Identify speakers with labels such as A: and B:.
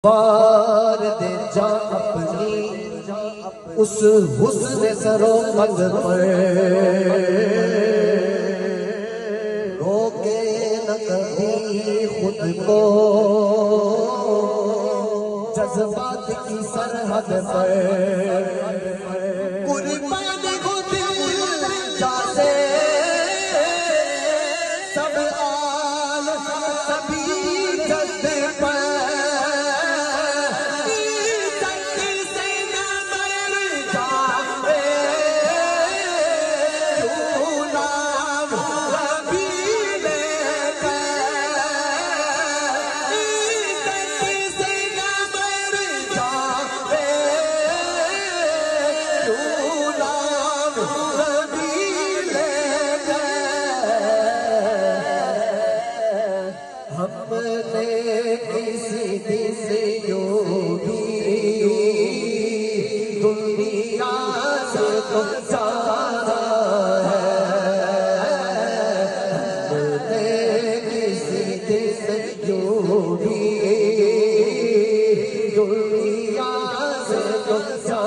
A: وار دے جا اپنی اس حسن سرو مند پر روکے نہ کبھی خود کو جذبات کی سرحد پر قربان ہو دل جاتے سب آل سبھی جد پر دنیا سے تو زیادہ ہے کسی دن جو بھی دنیا سے تو زیادہ